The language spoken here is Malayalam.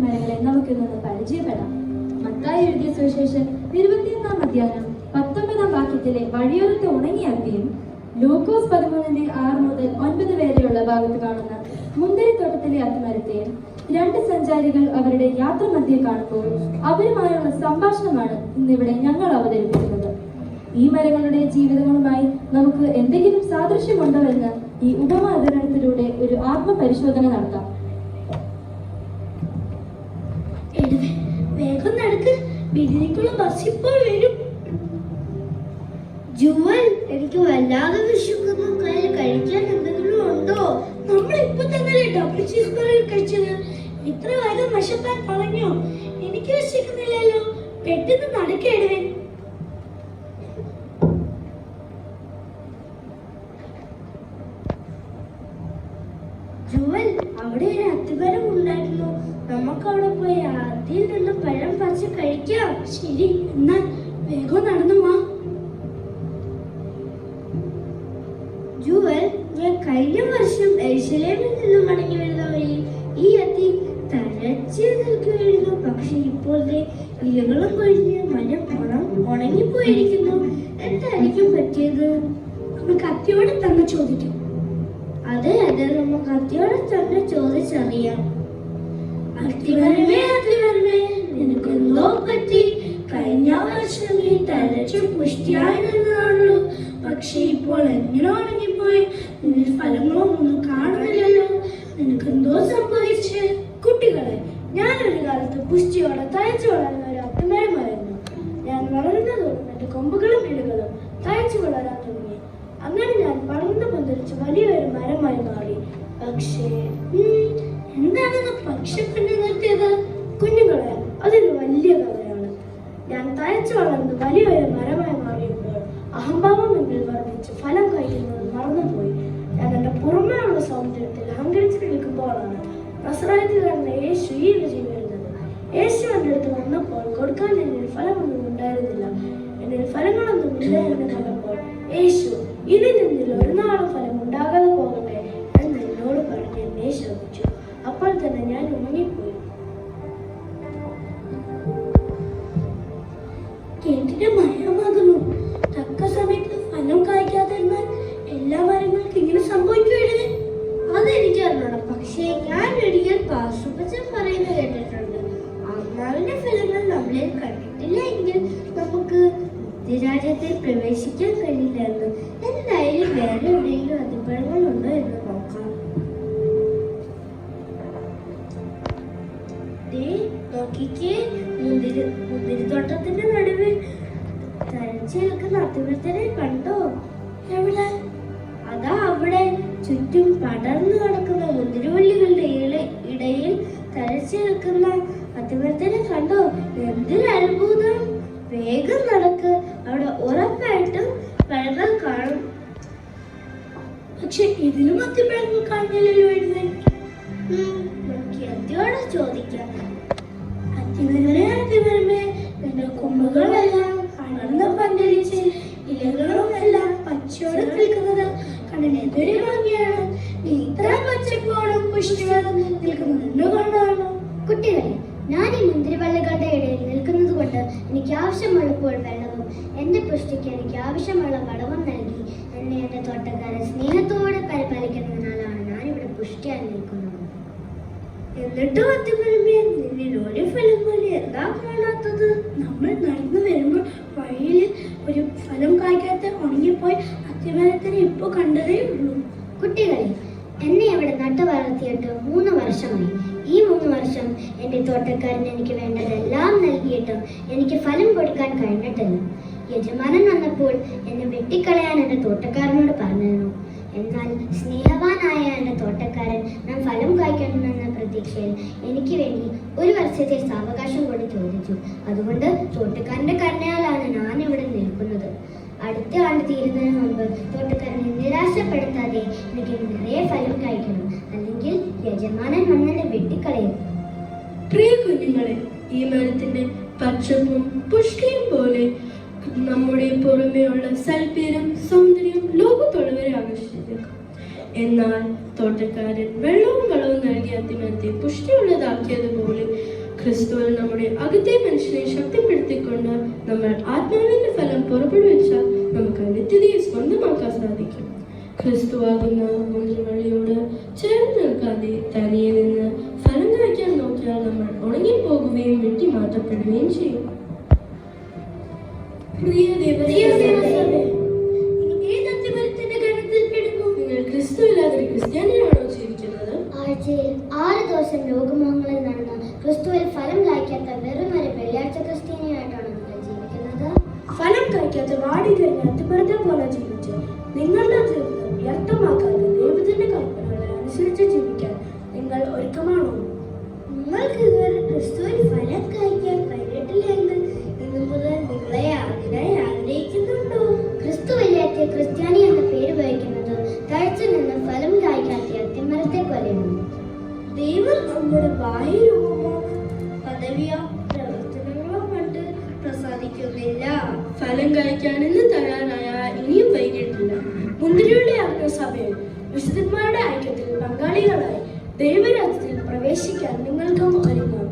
അത്തിമരങ്ങളെ നമുക്കിന്നൊന്ന് പരിചയപ്പെടാം. മത്തായി എഴുതിയ സുവിശേഷം 21-ാം അധ്യായം 19-ാം വാക്യത്തിലെ വഴിയോരത്തെ ഉണങ്ങിയ അത്തിയും, ലൂക്കോസ് 13-6 മുതൽ 9 വരെയുള്ള ഭാഗത്ത് കാണുന്ന മുന്തിരിത്തോട്ടത്തിലെ അത്തിമരത്തെയും രണ്ട് സഞ്ചാരികൾ അവരുടെ യാത്ര മധ്യേ കാണുമ്പോൾ അവരുമായുള്ള സംഭാഷണമാണ് ഇന്നിവിടെ ഞങ്ങൾ അവതരിപ്പിക്കുന്നത്. ഈ മരങ്ങളുടെ ജീവിതങ്ങളുമായി നമുക്ക് എന്തെങ്കിലും സാദൃശ്യമുണ്ടോ എന്ന് ഈ ഉപമാതരണത്തിലൂടെ ഒരു ആത്മപരിശോധന നടത്താം. വേഗം നടക്ക്, ബിരിയാണിക്കുള്ള ബസ് ഇപ്പോൾ വരും. ജുവൽ, എനിക്ക് വല്ലാതെ വിശക്കുന്നു. കയ്യിൽ കഴിക്കാൻ എന്തെങ്കിലും ഉണ്ടോ? നമ്മൾ ഇപ്പൊ തന്നെ ഡബിൾ ചീസ് ബർഗർ കഴിച്ചത്. ഇത്ര വേഗം വിശപ്പാൻ പറഞ്ഞോ? എനിക്ക് വിശക്കുന്നില്ലല്ലോ. പെട്ടെന്ന് നടക്കേടുവേ. ജുവൽ, അവിടെ ഒരു അത്തിമരം ഉണ്ടായിരുന്നു. നമുക്ക് അവിടെ പോയി അതിൽ നിന്ന് പഴം പറിച്ച് കഴിക്കാം. ശരി, എന്നാൽ വേഗം നടന്നു വാ. ജുവൽ, ഞാൻ കഴിഞ്ഞ വർഷം യെരുശലേമിൽ നിന്ന് മടങ്ങി വരുന്ന വഴി ഈ അത്തി തഴച്ച് നിൽക്കുകയായിരുന്നു. പക്ഷെ ഇപ്പോൾ ഇലകളും കൊഴിഞ്ഞ് മരം ഉണങ്ങിപ്പോയിരിക്കുന്നു. എന്തായിരിക്കും പറ്റിയത്? നമുക്ക് അത്തിയോടെ തന്നെ ചോദിക്കാം. അതെ, നമുക്ക് അത്തിയോടെ തന്നെ ചോദിച്ചറിയാം. അത്തിമരമേ, നിനക്കെന്തോ പറ്റി? കഴിഞ്ഞ വർഷം നീ തഴച്ചു പുഷ്ടിയായി നിന്നതാണല്ലോ. പക്ഷെ ഇപ്പോൾ എങ്ങനെ ഉണങ്ങിപ്പോയി? നിന്റെ ഫലങ്ങളൊന്നും കാണുന്നില്ലല്ലോ. നിനക്കെന്തോ സംഭവിച്ച്? കുട്ടികളെ, ഞാനൊരു കാലത്ത് പുഷ്ടിയോടെ തഴച്ചു വളർന്ന ഒരു അത്തിമരമായിരുന്നു. ഞാൻ വളരുന്നതോടും എന്റെ കൊമ്പുകളും ഇലകളും തഴച്ചു വളരാൻ തുടങ്ങി. അങ്ങനെ ഞാൻ പടർന്നു പന്തലിച്ച് വലിയൊരു മരമായി മാറി. പക്ഷേ എന്താണെന്ന് പക്ഷെ പിന്നെ നിർത്തിയത്? കുഞ്ഞുങ്ങളെ, അതൊരു വലിയ കഥയാണ്. ഞാൻ തഴച്ചു വളർന്ന് വലിയൊരു മരമായി മാറിയപ്പോൾ അഹംഭാവം എന്നിൽ വർദ്ധിച്ച് ഫലം കഴിക്കുന്നത് മറന്നുപോയി. ഞാൻ എന്റെ പുറമേയുള്ള സൗന്ദര്യത്തിൽ അഹങ്കരിച്ച് നിൽക്കുമ്പോഴാണ് നസറായത്തുകാരനായ യേശു ഈ വിജയം വരുന്നത്. യേശു എൻ്റെ അടുത്ത് വന്നപ്പോൾ കൊടുക്കാൻ എന്നിൽ ഫലമൊന്നും ഉണ്ടായിരുന്നില്ല. എന്നിൽ ഫലങ്ങളൊന്നും ഇല്ല എന്ന് കണ്ടപ്പോൾ യേശു, ഇനി നിന്നിൽ ഒരു നാളും ഫലം ഉണ്ടാകാതെ പോകട്ടെ എന്ന് എന്നോട് പറഞ്ഞ് എന്നെ ശപിച്ചു. അപ്പോൾ തന്നെ ഞാൻ ഉണങ്ങിപ്പോയി. കേട്ടിട്ട് മയമാകുന്നു. തക്ക സമയത്ത് ഫലം കായ്ക്കാതിരുന്നാൽ എല്ലാ മരങ്ങൾക്കും ഇങ്ങനെ സംഭവിക്കുകയാണ്. അതെനിക്ക് അറിയണം. പക്ഷേ ഞാൻ ഒരിക്കൽ പാർശ്വപക്ഷം പറയുന്നത് കേട്ടിട്ടുണ്ട്. ആത്മാവിന്റെ ഫലങ്ങൾ നമ്മളെ കണ്ടിട്ടില്ല എങ്കിൽ നമുക്ക് രാജ്യത്തിൽ പ്രവേശിക്കാൻ കഴിയില്ല എന്ന്. എന്തായാലും വേറെ എവിടെയെങ്കിലും അതിപ്പഴങ്ങൾ ഉണ്ടോ എന്ന് നോക്കാം. നോക്കിക്കേ, മുന്തിരിത്തോട്ടത്തിന്റെ നടുവിൽ തഴച്ചു നിൽക്കുന്ന അത്തിമരത്തിനെ കണ്ടോ? എവിടെ? അതാ അവിടെ. ചുറ്റും പടർന്നു കിടക്കുന്ന മുന്തിരിവള്ളികളുടെ ഇടയിൽ തഴച്ചു നിൽക്കുന്ന അത്തിമരത്തിനെ കണ്ടോ? എന്തൊരു അത്ഭുതം! വേഗം നടക്ക്, അവിടെ ഉറപ്പായിട്ടും പഴങ്ങൾ കാണും. പക്ഷെ ഇതിലും അത്തിപ്പഴങ്ങൾ കാണില്ലല്ലോ. നമുക്ക് അത്തിയോടെ ചോദിക്കാം. അത്തിമരമേ, നിന്റെ കൊമ്പുകളെല്ലാം അടർന്ന് പന്തലിച്ച് ഇലകളും എല്ലാം പച്ചയോടെ നിൽക്കുന്നത് കണ്ണിന് എന്തൊരു ഭംഗിയാണ്. നീ ഇത്ര പച്ചപ്പോഴും പുഷ്ടിയോടെ നിൽക്കുന്നത് കൊണ്ടാണോ? കുട്ടികളെ, ഞാൻ ഈ മുന്തിരിവള്ളികളുടെ ഇടയിൽ നിൽക്കുന്നത് കൊണ്ട് എനിക്ക് ആവശ്യമുള്ളപ്പോൾ വെള്ളവും എന്റെ പുഷ്ടിക്ക് എനിക്ക് ആവശ്യമുള്ള വളവും നൽകി എന്നെ എന്റെ തോട്ടക്കാരൻ സ്നേഹത്തോടെ പരിപാലിക്കുന്നതിനാലാണ് ഞാൻ ഇവിടെ പുഷ്ടിയായി നിൽക്കുന്നത്. എന്നിട്ടും അത്തിമരമേ, നിന്നിൽ ഒരു ഫലം പോലെ എന്താ കാണാത്തത്? നമ്മൾ നടന്നു വരുമ്പോൾ വഴിയിൽ ഒരു ഫലം കായ്ക്കാത്ത ഉണങ്ങിപ്പോയി അത്തിമരത്തിനെ ഇപ്പൊ കണ്ടതേ ഉള്ളൂ. കുട്ടികളെ, എന്നെ അവിടെ നട്ടു വളർത്തിയിട്ട് 3 വർഷമായി. ഈ 3 വർഷം എൻ്റെ തോട്ടക്കാരൻ എനിക്ക് വേണ്ടതെല്ലാം നൽകിയിട്ടും എനിക്ക് ഫലം കൊടുക്കാൻ കഴിഞ്ഞിട്ടില്ല. യജമാനൻ വന്നപ്പോൾ എന്നെ വെട്ടിക്കളയാൻ എൻ്റെ തോട്ടക്കാരനോട് പറഞ്ഞിരുന്നു. എന്നാൽ സ്നേഹവാനായ എൻ്റെ തോട്ടക്കാരൻ ഞാൻ ഫലം കായ്ക്കണമെന്ന പ്രതീക്ഷയിൽ എനിക്ക് വേണ്ടി 1 വർഷത്തെ സാവകാശം കൂടി ചോദിച്ചു. അതുകൊണ്ട് തോട്ടക്കാരൻ്റെ കരുണയാലാണ് ഞാൻ ഇവിടെ നിൽക്കുന്നത്. അടുത്ത ആണ്ട് തീരുന്നതിന് മുമ്പ് തോട്ടക്കാരനെ നിരാശപ്പെടുത്താതെ എനിക്ക് നിറയെ ഫലം കായ്ക്കണം, അല്ലെങ്കിൽ യജമാനൻ വന്നെ വെട്ടിക്കളയും. പ്രിയ കുഞ്ഞുങ്ങളെ, ഈ മരത്തിന്റെ പച്ചപ്പും പുഷ്ടിയും പോലെ നമ്മുടെ പുറമെയുള്ള സൽപ്പേരും സൗന്ദര്യവും ലോകത്തുള്ളവരെ ആകർഷിച്ചേക്കാം. എന്നാൽ തോട്ടക്കാരൻ വെള്ളവും വളവും നൽകി അത്തിമരത്തെ പുഷ്ടിയുള്ളതാക്കിയതുപോലെ ക്രിസ്തുവിൽ നമ്മുടെ അകത്തെ മനുഷ്യനെ ശക്തിപ്പെടുത്തിക്കൊണ്ട് നമ്മൾ ആത്മാവിന്റെ ഫലം പുറപ്പെടുവിച്ചാൽ നമുക്ക് നിത്യതയെ സ്വന്തമാക്കാൻ സാധിക്കും. ക്രിസ്തുവാകുന്ന മുന്തിരിവള്ളിയോട് ചേർന്ന് നിൽക്കാതെ തനിയെ നിന്ന് ഫലം കായ്ക്കാൻ നോക്കിയാൽ നമ്മൾ ഉണങ്ങിപ്പോകുകയും വെട്ടി മാറ്റപ്പെടുകയും ചെയ്യും. പ്രിയ ദേവസഭേ, നിങ്ങൾ ക്രിസ്തു ഇല്ലാതെ ക്രിസ്ത്യാനിയാണോ ജീവിക്കുന്നത്? ആഴ്ചയിൽ 6 ദിവസം രോഗമുഖങ്ങളിൽ നടന്ന ക്രിസ്തുവിൽ ഫലം കായ്ക്കാത്ത വെറുമൊരു വെള്ളിയാഴ്ച ക്രിസ്ത്യാനിയായിട്ടാണ് നിങ്ങൾ ജീവിക്കുന്നത്. ഫലം കഴിക്കാത്ത വാടിക്കഴിഞ്ഞ അത്തിമരത്തെ പോലെ ജീവിച്ച് നിങ്ങളുടെ ജീവിതം വ്യർത്ഥമാക്കാതെ ദൈവത്തിന്റെ കൽപ്പനകളെ അനുസരിച്ച് ജീവിക്കാൻ നിങ്ങൾ ഒരുക്കമാണോ? നിങ്ങൾക്ക് ഇതുവരെ ക്രിസ്തുവിൽ ഫലം കഴിക്കാൻ കഴിഞ്ഞിട്ടില്ലെങ്കിൽ ഇന്നു മുതൽ നിങ്ങളെ അതിനായി ആഗ്രഹിക്കുന്നുണ്ടോ? ക്രിസ്തുവില്ലാത്ത ക്രിസ്ത്യാനി എന്ന പേര് വഹിക്കുന്നത് തഴച്ചു നിന്ന് ഫലം കായ്ക്കാത്ത അത്തിമരത്തെ പോലെയാണ്. ദൈവം നമ്മുടെ ബാഹ്യരൂപമോ പദവിയോ പ്രവർത്തനങ്ങളോ കണ്ട് പ്രസാദിക്കുന്നില്ല. ഫലം കഴിക്കാൻ ഇന്ന് തയ്യാറായ ഇനിയും വൈകിട്ടില്ല. മുന്തിരിവള്ളിയാകുന്ന സഭയിൽ വിശുദ്ധന്മാരുടെ ഐക്യത്തിൽ പങ്കാളികളായി ദൈവരാജ്യത്തിൽ പ്രവേശിക്കാൻ നിങ്ങൾക്കും ഒരുങ്ങാം.